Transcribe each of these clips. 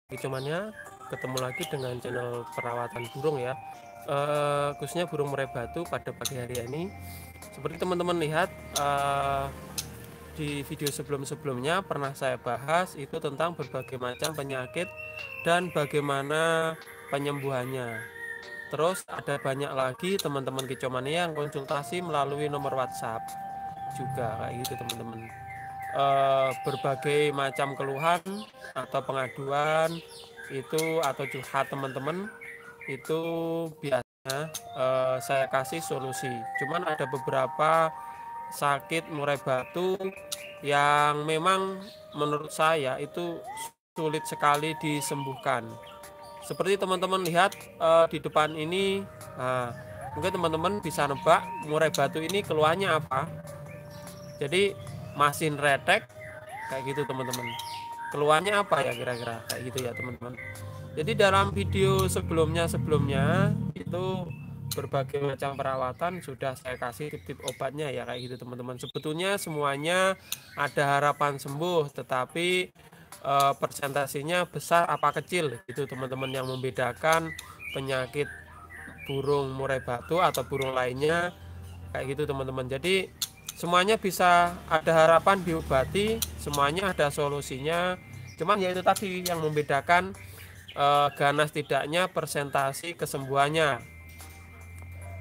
Cumannya ketemu lagi dengan channel perawatan burung ya, khususnya burung murai batu pada pagi hari ini. Seperti teman-teman lihat di video sebelum-sebelumnya pernah saya bahas itu tentang berbagai macam penyakit dan bagaimana penyembuhannya. Terus ada banyak lagi teman-teman kicomania yang konsultasi melalui nomor WhatsApp juga kayak gitu teman-teman. Berbagai macam keluhan atau pengaduan itu atau curhat teman-teman itu biasanya saya kasih solusi. Cuman ada beberapa sakit murai batu yang memang menurut saya itu sulit sekali disembuhkan. Seperti teman-teman lihat di depan ini, nah, mungkin teman-teman bisa nebak murai batu ini keluhannya apa. Jadi masin retek kayak gitu teman-teman. Keluhannya apa ya kira-kira kayak gitu ya teman-teman. Jadi dalam video sebelumnya itu berbagai macam perawatan sudah saya kasih tip-tip obatnya ya kayak gitu teman-teman. Sebetulnya semuanya ada harapan sembuh, tetapi persentasenya besar apa kecil itu teman-teman yang membedakan penyakit burung murai batu atau burung lainnya kayak gitu teman-teman. Jadi semuanya bisa ada harapan diobati, semuanya ada solusinya. Cuman ya itu tadi yang membedakan ganas tidaknya persentasi kesembuhannya.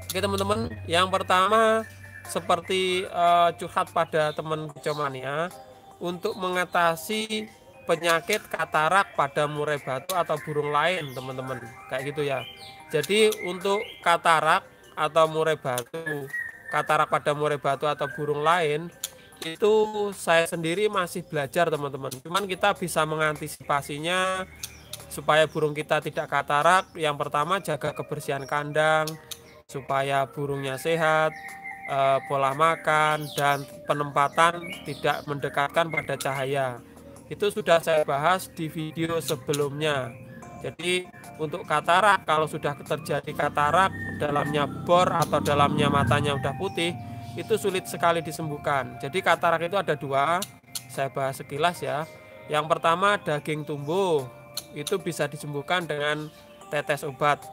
Oke teman-teman, yang pertama seperti curhat pada teman kicomania untuk mengatasi penyakit katarak pada murai batu atau burung lain teman-teman kayak gitu ya. Jadi untuk katarak atau murai batu, katarak pada murai batu atau burung lain itu saya sendiri masih belajar teman-teman. Cuman kita bisa mengantisipasinya supaya burung kita tidak katarak. Yang pertama jaga kebersihan kandang supaya burungnya sehat, pola makan dan penempatan tidak mendekatkan pada cahaya. Itu sudah saya bahas di video sebelumnya. Jadi untuk katarak, kalau sudah terjadi katarak, dalamnya bor atau dalamnya matanya udah putih, itu sulit sekali disembuhkan. Jadi katarak itu ada dua, saya bahas sekilas ya. Yang pertama daging tumbuh, itu bisa disembuhkan dengan tetes obat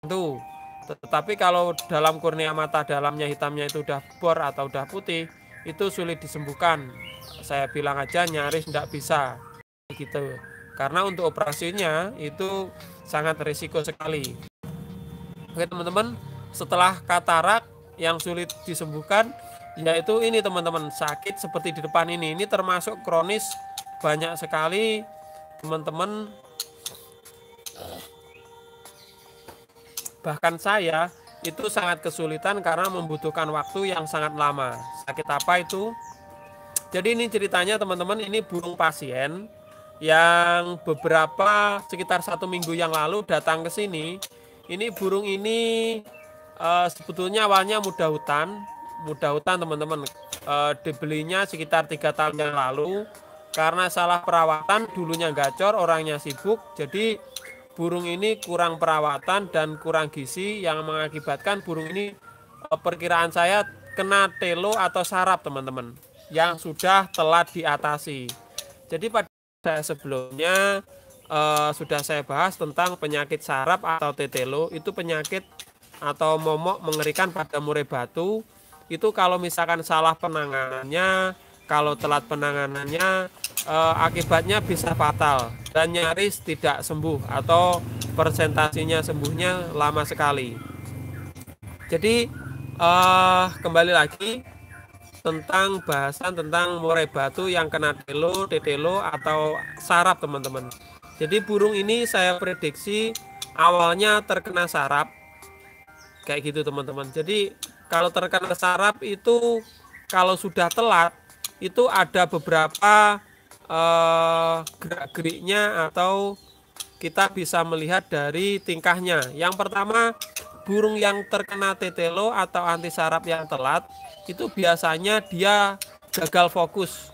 itu. Tetapi kalau dalam kornea mata dalamnya hitamnya itu udah bor atau udah putih, itu sulit disembuhkan. Saya bilang aja nyaris tidak bisa gitu. Karena untuk operasinya itu sangat risiko sekali. Oke teman-teman, setelah katarak yang sulit disembuhkan yaitu ini teman-teman, sakit seperti di depan ini. Ini termasuk kronis, banyak sekali teman-teman, bahkan saya itu sangat kesulitan karena membutuhkan waktu yang sangat lama. Sakit apa itu? Jadi ini ceritanya teman-teman, ini burung pasien yang beberapa sekitar 1 minggu yang lalu datang ke sini. Ini burung ini sebetulnya awalnya muda hutan teman-teman. Dibelinya sekitar 3 tahun yang lalu karena salah perawatan, dulunya gacor, orangnya sibuk. Jadi burung ini kurang perawatan dan kurang gizi yang mengakibatkan burung ini perkiraan saya kena telo atau sarap teman-teman yang sudah telat diatasi. Jadi pada sebelumnya sudah saya bahas tentang penyakit sarap atau tetelo. Itu penyakit atau momok mengerikan pada murai batu. Itu kalau misalkan salah penanganannya, kalau telat penanganannya, akibatnya bisa fatal dan nyaris tidak sembuh atau persentasinya sembuhnya lama sekali. Jadi kembali lagi tentang bahasan tentang murai batu yang kena telo, tetelo atau sarap teman-teman. Jadi burung ini saya prediksi awalnya terkena sarap kayak gitu teman-teman. Jadi kalau terkena sarap itu kalau sudah telat itu ada beberapa gerak-geriknya atau kita bisa melihat dari tingkahnya. Yang pertama, burung yang terkena tetelo atau anti sarap yang telat itu biasanya dia gagal fokus.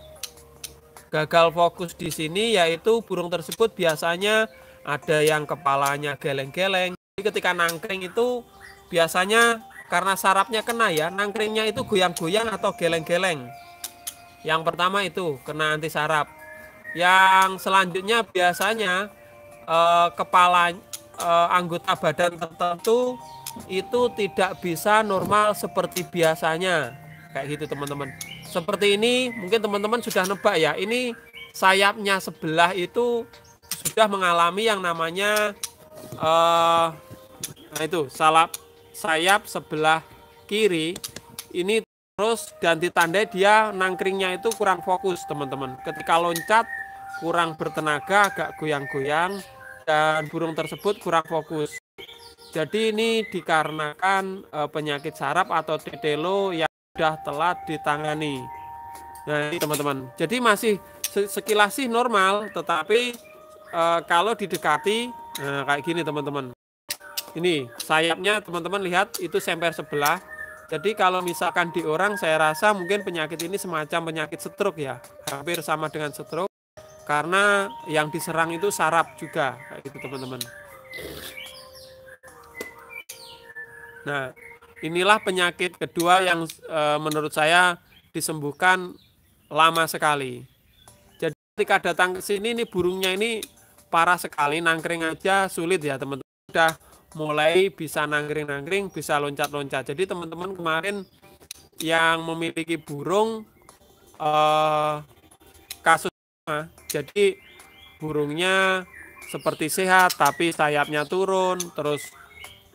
Gagal fokus di sini yaitu burung tersebut biasanya ada yang kepalanya geleng-geleng. Jadi ketika nangkring itu biasanya karena sarapnya kena ya, nangkringnya itu goyang-goyang atau geleng-geleng. Yang pertama itu kena anti sarap. Yang selanjutnya biasanya kepala anggota badan tertentu itu tidak bisa normal seperti biasanya, kayak gitu teman-teman. Seperti ini mungkin teman-teman sudah nebak ya, ini sayapnya sebelah itu sudah mengalami yang namanya nah itu sayap sebelah kiri ini terus, dan ditandai dia nangkringnya itu kurang fokus teman-teman. Ketika loncat kurang bertenaga, agak goyang-goyang, dan burung tersebut kurang fokus. Jadi ini dikarenakan penyakit saraf atau tetelo yang sudah telat ditangani. Nah ini teman-teman, jadi masih sekilas sih normal, tetapi kalau didekati kayak gini teman-teman. Ini sayapnya teman-teman lihat itu semper sebelah. Jadi kalau misalkan di orang, saya rasa mungkin penyakit ini semacam penyakit stroke ya, hampir sama dengan stroke, karena yang diserang itu saraf juga, kayak gitu teman-teman. Nah, inilah penyakit kedua yang menurut saya disembuhkan lama sekali. Jadi ketika datang ke sini, ini burungnya ini parah sekali, nangkring aja sulit ya teman-teman. Udah mulai bisa nangkring-nangkring, bisa loncat-loncat. Jadi teman-teman kemarin yang memiliki burung kasus, jadi burungnya seperti sehat tapi sayapnya turun, terus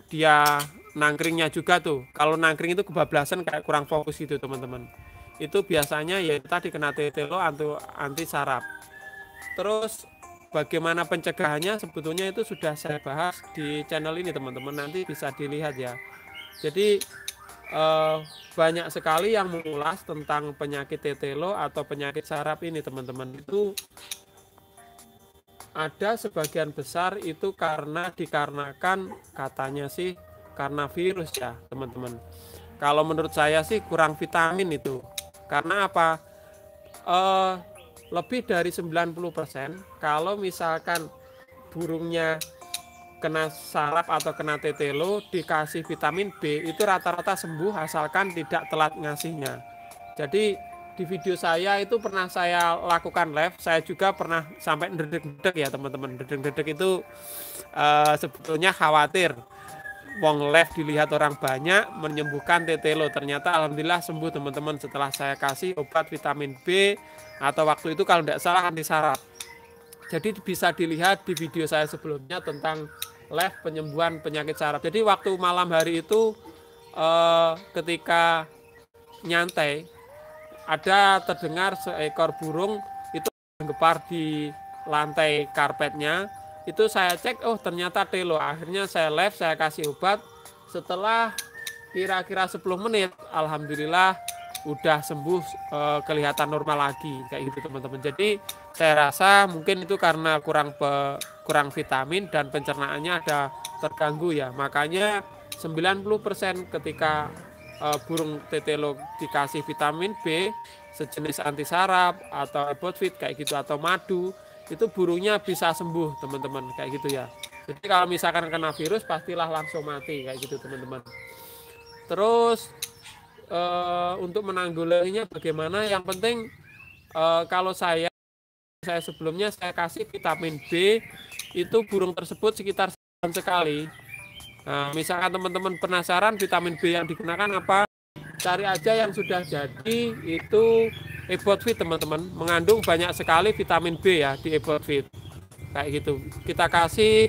dia nangkringnya juga tuh. Kalau nangkring itu kebablasan kayak kurang fokus gitu teman-teman. Itu biasanya ya tadi kena tetelo atau anti saraf. Terus bagaimana pencegahannya sebetulnya itu sudah saya bahas di channel ini teman-teman, nanti bisa dilihat ya. Jadi banyak sekali yang mengulas tentang penyakit tetelo atau penyakit saraf ini teman-teman. Itu ada sebagian besar itu dikarenakan katanya sih karena virus ya teman-teman. Kalau menurut saya sih kurang vitamin itu. Karena apa? Lebih dari 90% kalau misalkan burungnya kena saraf atau kena tetelo dikasih vitamin B itu rata-rata sembuh asalkan tidak telat ngasihnya. Jadi di video saya itu pernah saya lakukan live, saya juga pernah sampai dedek-dedek ya teman-teman. Dedek-dedek itu sebetulnya khawatir wong live dilihat orang banyak menyembuhkan tetelo, ternyata alhamdulillah sembuh teman-teman setelah saya kasih obat vitamin B atau waktu itu kalau tidak salah anti saraf. Jadi bisa dilihat di video saya sebelumnya tentang live penyembuhan penyakit saraf. Jadi waktu malam hari itu ketika nyantai ada terdengar seekor burung itu menggepar di lantai karpetnya. Itu saya cek, oh ternyata telo. Akhirnya saya live, saya kasih obat. Setelah kira-kira 10 menit, alhamdulillah udah sembuh, kelihatan normal lagi kayak gitu teman-teman. Jadi saya rasa mungkin itu karena kurang vitamin dan pencernaannya ada terganggu ya. Makanya 90% ketika burung tetelo dikasih vitamin B sejenis anti saraf atau ebotfit kayak gitu atau madu, itu burungnya bisa sembuh teman-teman kayak gitu ya. Jadi kalau misalkan kena virus pastilah langsung mati kayak gitu teman-teman. Terus untuk menanggulanginya bagaimana? Yang penting kalau saya sebelumnya saya kasih vitamin B itu burung tersebut sekitar sebulan sekali. Nah, misalkan teman-teman penasaran vitamin B yang digunakan apa, cari aja yang sudah jadi itu ebotfit teman-teman, mengandung banyak sekali vitamin B ya di ebotfit kayak gitu. Kita kasih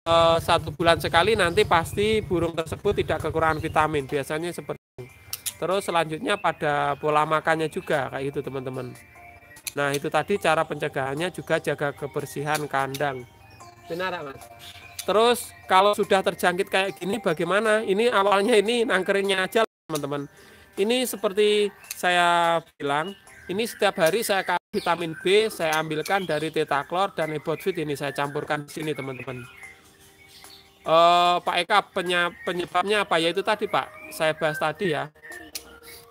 1 bulan sekali, nanti pasti burung tersebut tidak kekurangan vitamin, biasanya seperti itu. Terus selanjutnya pada pola makannya juga kayak gitu teman-teman. Nah itu tadi cara pencegahannya, juga jaga kebersihan kandang. Benar Mas? Terus kalau sudah terjangkit kayak gini bagaimana? Ini awalnya ini nangkringnya aja teman-teman. Ini seperti saya bilang, ini setiap hari saya kasih vitamin B, saya ambilkan dari Tetaklor dan ebotfit, ini saya campurkan di sini teman-teman. Pak Eka, penyebabnya apa? Ya itu tadi Pak, saya bahas tadi ya,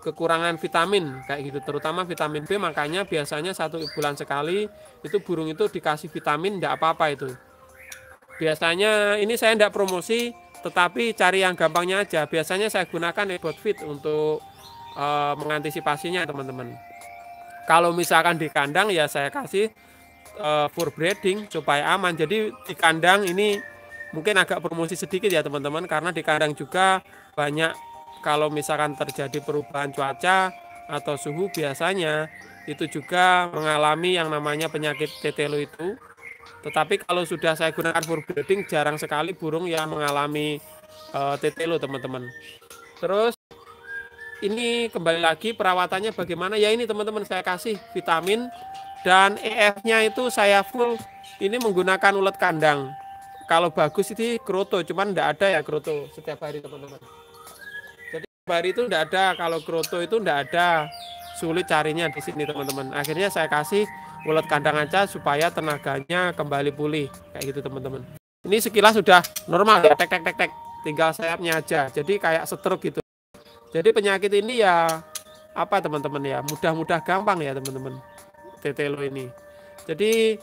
kekurangan vitamin kayak gitu, terutama vitamin B. Makanya biasanya 1 bulan sekali itu burung itu dikasih vitamin, enggak apa-apa itu. Biasanya ini saya tidak promosi, tetapi cari yang gampangnya aja. Biasanya saya gunakan ebotfit untuk mengantisipasinya teman-teman. Kalau misalkan di kandang ya saya kasih for breeding supaya aman. Jadi di kandang ini mungkin agak promosi sedikit ya teman-teman, karena di kandang juga banyak kalau misalkan terjadi perubahan cuaca atau suhu biasanya itu juga mengalami yang namanya penyakit tetelo itu. Tetapi kalau sudah saya gunakan for breeding jarang sekali burung yang mengalami tetelo teman-teman. Terus ini kembali lagi perawatannya bagaimana ya, ini teman-teman saya kasih vitamin dan EF-nya itu saya full ini menggunakan ulet kandang. Kalau bagus itu kroto, cuman enggak ada ya kroto setiap hari teman-teman. Jadi setiap hari itu enggak ada, kalau kroto itu enggak ada, sulit carinya di sini teman-teman. Akhirnya saya kasih ulet kandang aja supaya tenaganya kembali pulih kayak gitu teman-teman. Ini sekilas sudah normal ya, tek tek tek tek, tinggal sayapnya aja. Jadi kayak stroke gitu. Jadi penyakit ini ya apa teman-teman ya, mudah-mudah gampang ya teman-teman. Tetelo ini. Jadi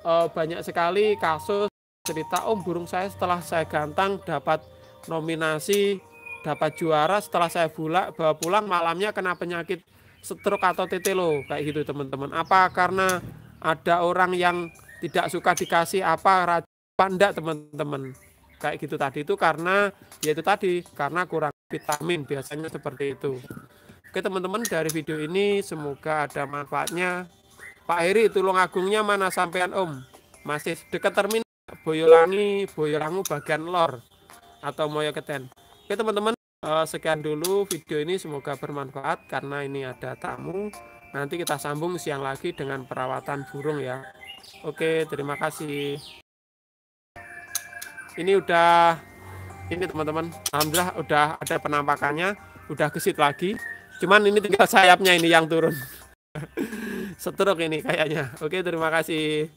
banyak sekali kasus cerita, om burung saya setelah saya gantang dapat nominasi, dapat juara, setelah saya bawa pulang malamnya kena penyakit stroke atau tetelo kayak gitu teman-teman. Apa karena ada orang yang tidak suka dikasih apa enggak teman-teman, kayak gitu tadi itu karena yaitu tadi karena kurang vitamin, biasanya seperti itu. Oke teman-teman, dari video ini semoga ada manfaatnya. Pak Heri, Tulunagungnya mana sampean om? Masih dekat terminal Boyolangi, Boyolangu bagian lor atau Moyoketen. Oke teman-teman, sekian dulu video ini, semoga bermanfaat karena ini ada tamu. Nanti kita sambung siang lagi dengan perawatan burung ya. Oke, terima kasih. Ini udah ini teman-teman, alhamdulillah udah ada penampakannya, udah gesit lagi. Cuman ini tinggal sayapnya ini yang turun. Stroke ini kayaknya. Oke, terima kasih.